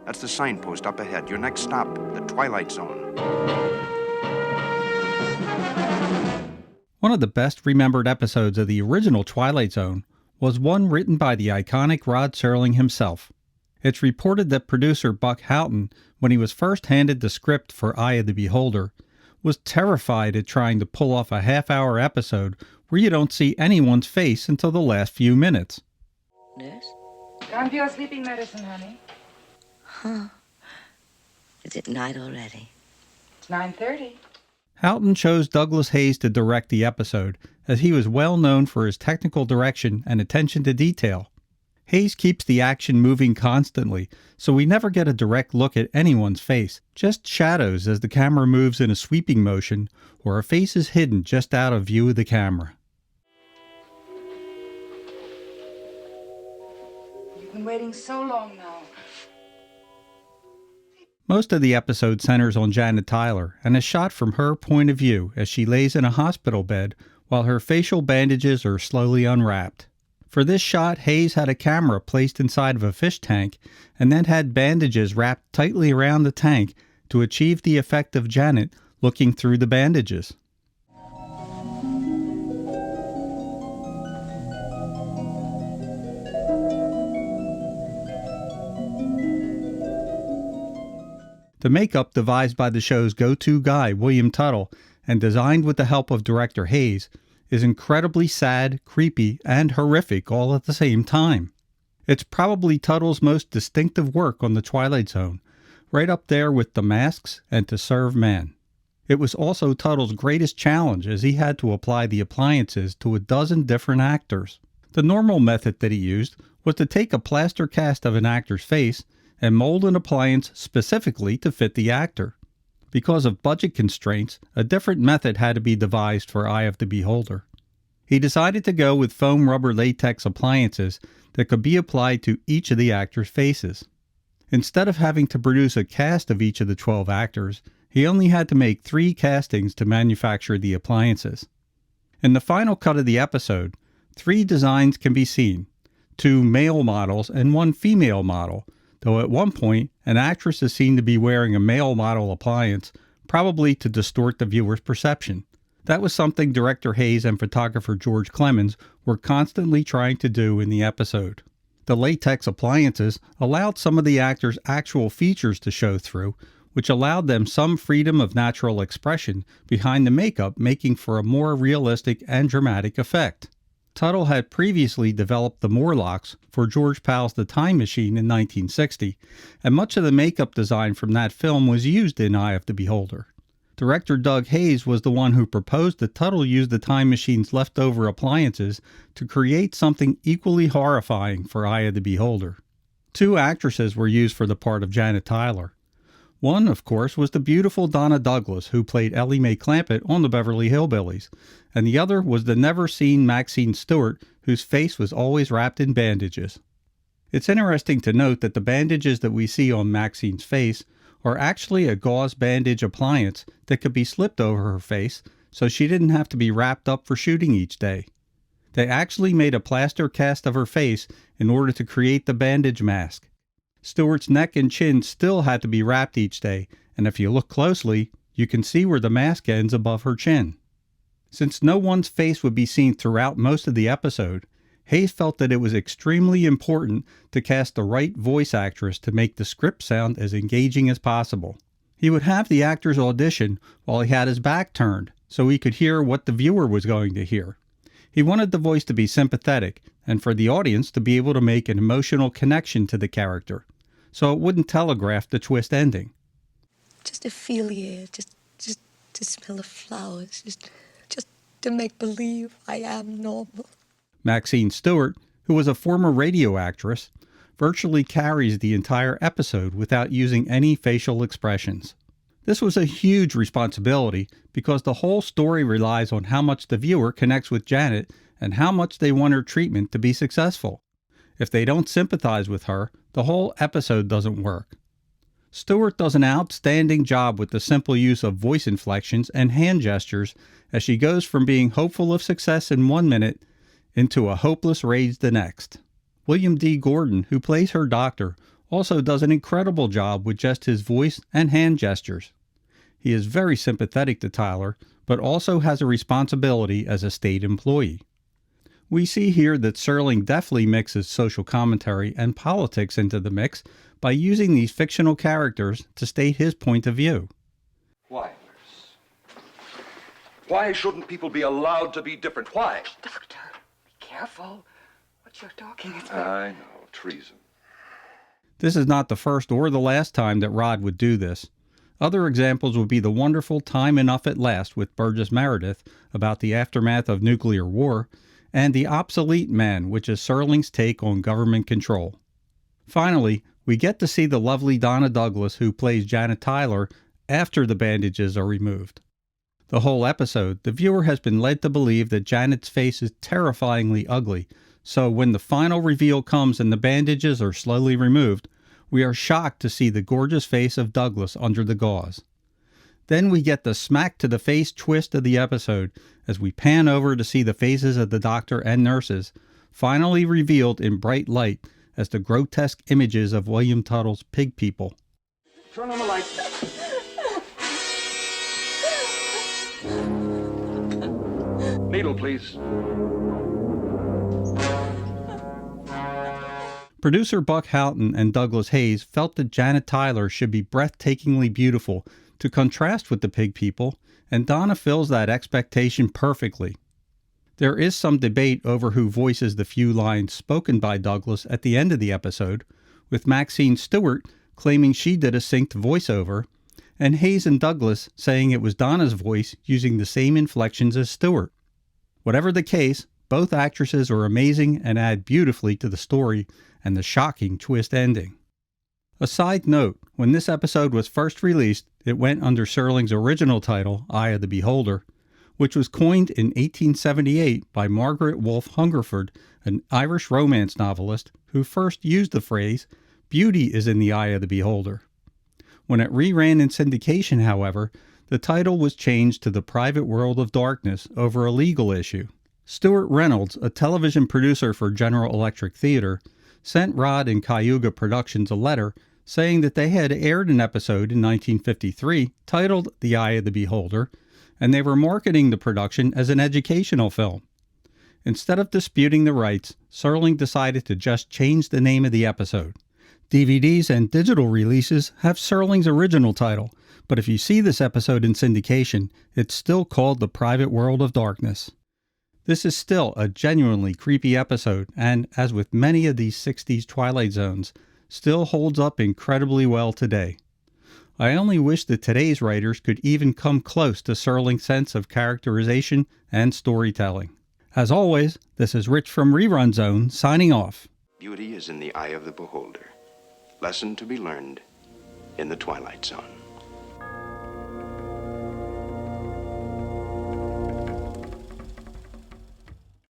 That's the signpost up ahead. Your next stop, the Twilight Zone. One of the best remembered episodes of the original Twilight Zone was one written by the iconic Rod Serling himself. It's reported that producer Buck Houghton, when he was first handed the script for Eye of the Beholder, was terrified at trying to pull off a half-hour episode where you don't see anyone's face until the last few minutes. Nurse? Gone for your sleeping medicine, honey. Huh. Is it night already? It's 9:30. Houghton chose Douglas Hayes to direct the episode, as he was well known for his technical direction and attention to detail. Hayes keeps the action moving constantly, so we never get a direct look at anyone's face, just shadows as the camera moves in a sweeping motion, or a face is hidden just out of view of the camera. You've been waiting so long now. Most of the episode centers on Janet Tyler and is shot from her point of view as she lays in a hospital bed while her facial bandages are slowly unwrapped. For this shot, Hayes had a camera placed inside of a fish tank and then had bandages wrapped tightly around the tank to achieve the effect of Janet looking through the bandages. The makeup devised by the show's go-to guy, William Tuttle, and designed with the help of director Hayes, is incredibly sad, creepy, and horrific all at the same time. It's probably Tuttle's most distinctive work on the Twilight Zone, right up there with The Masks and To Serve Man. It was also Tuttle's greatest challenge as he had to apply the appliances to a dozen different actors. The normal method that he used was to take a plaster cast of an actor's face and mold an appliance specifically to fit the actor. Because of budget constraints, a different method had to be devised for Eye of the Beholder. He decided to go with foam rubber latex appliances that could be applied to each of the actors' faces. Instead of having to produce a cast of each of the 12 actors, he only had to make 3 castings to manufacture the appliances. In the final cut of the episode, 3 designs can be seen, 2 male models and 1 female model, though at one point, an actress is seen to be wearing a male model appliance, probably to distort the viewer's perception. That was something director Hayes and photographer George Clemens were constantly trying to do in the episode. The latex appliances allowed some of the actors' actual features to show through, which allowed them some freedom of natural expression behind the makeup, making for a more realistic and dramatic effect. Tuttle had previously developed the Morlocks for George Pal's The Time Machine in 1960, and much of the makeup design from that film was used in Eye of the Beholder. Director Doug Hayes was the one who proposed that Tuttle use the Time Machine's leftover appliances to create something equally horrifying for Eye of the Beholder. 2 actresses were used for the part of Janet Tyler. One, of course, was the beautiful Donna Douglas, who played Ellie Mae Clampett on the Beverly Hillbillies, and the other was the never-seen Maxine Stewart, whose face was always wrapped in bandages. It's interesting to note that the bandages that we see on Maxine's face are actually a gauze bandage appliance that could be slipped over her face, so she didn't have to be wrapped up for shooting each day. They actually made a plaster cast of her face in order to create the bandage mask. Stewart's neck and chin still had to be wrapped each day, and if you look closely, you can see where the mask ends above her chin. Since no one's face would be seen throughout most of the episode, Hayes felt that it was extremely important to cast the right voice actress to make the script sound as engaging as possible. He would have the actors audition while he had his back turned, so he could hear what the viewer was going to hear. He wanted the voice to be sympathetic, and for the audience to be able to make an emotional connection to the character, so it wouldn't telegraph the twist ending. Just to feel the air, just to smell the flowers, just to make believe I am normal. Maxine Stewart, who was a former radio actress, virtually carries the entire episode without using any facial expressions. This was a huge responsibility because the whole story relies on how much the viewer connects with Janet and how much they want her treatment to be successful. If they don't sympathize with her, the whole episode doesn't work. Stewart does an outstanding job with the simple use of voice inflections and hand gestures as she goes from being hopeful of success in 1 minute into a hopeless rage the next. William D. Gordon, who plays her doctor, also does an incredible job with just his voice and hand gestures. He is very sympathetic to Tyler, but also has a responsibility as a state employee. We see here that Serling deftly mixes social commentary and politics into the mix by using these fictional characters to state his point of view. Why, nurse? Why shouldn't people be allowed to be different? Why? Doctor, be careful what you're talking about. I know, treason. This is not the first or the last time that Rod would do this. Other examples would be the wonderful Time Enough at Last with Burgess Meredith about the aftermath of nuclear war, and The Obsolete Man, which is Serling's take on government control. Finally, we get to see the lovely Donna Douglas, who plays Janet Tyler, after the bandages are removed. The whole episode, the viewer has been led to believe that Janet's face is terrifyingly ugly, so when the final reveal comes and the bandages are slowly removed, we are shocked to see the gorgeous face of Douglas under the gauze. Then we get the smack-to-the-face twist of the episode as we pan over to see the faces of the doctor and nurses, finally revealed in bright light as the grotesque images of William Tuttle's pig people. Turn on the light. Needle, please. Producer Buck Houghton and Douglas Hayes felt that Janet Tyler should be breathtakingly beautiful to contrast with the pig people, and Donna fills that expectation perfectly. There is some debate over who voices the few lines spoken by Douglas at the end of the episode, with Maxine Stewart claiming she did a synced voiceover, and Hayes and Douglas saying it was Donna's voice using the same inflections as Stewart. Whatever the case, both actresses are amazing and add beautifully to the story and the shocking twist ending. A side note, when this episode was first released, it went under Serling's original title, Eye of the Beholder, which was coined in 1878 by Margaret Wolfe Hungerford, an Irish romance novelist who first used the phrase, "Beauty is in the eye of the beholder." When it reran in syndication, however, the title was changed to The Private World of Darkness over a legal issue. Stuart Reynolds, a television producer for General Electric Theater, sent Rod and Cayuga Productions a letter saying that they had aired an episode in 1953 titled The Eye of the Beholder, and they were marketing the production as an educational film. Instead of disputing the rights, Serling decided to just change the name of the episode. DVDs and digital releases have Serling's original title, but if you see this episode in syndication, it's still called The Private World of Darkness. This is still a genuinely creepy episode, and, as with many of these 60s Twilight Zones, still holds up incredibly well today. I only wish that today's writers could even come close to Serling's sense of characterization and storytelling. As always, this is Rich from Rerun Zone, signing off. Beauty is in the eye of the beholder. Lesson to be learned in the Twilight Zone.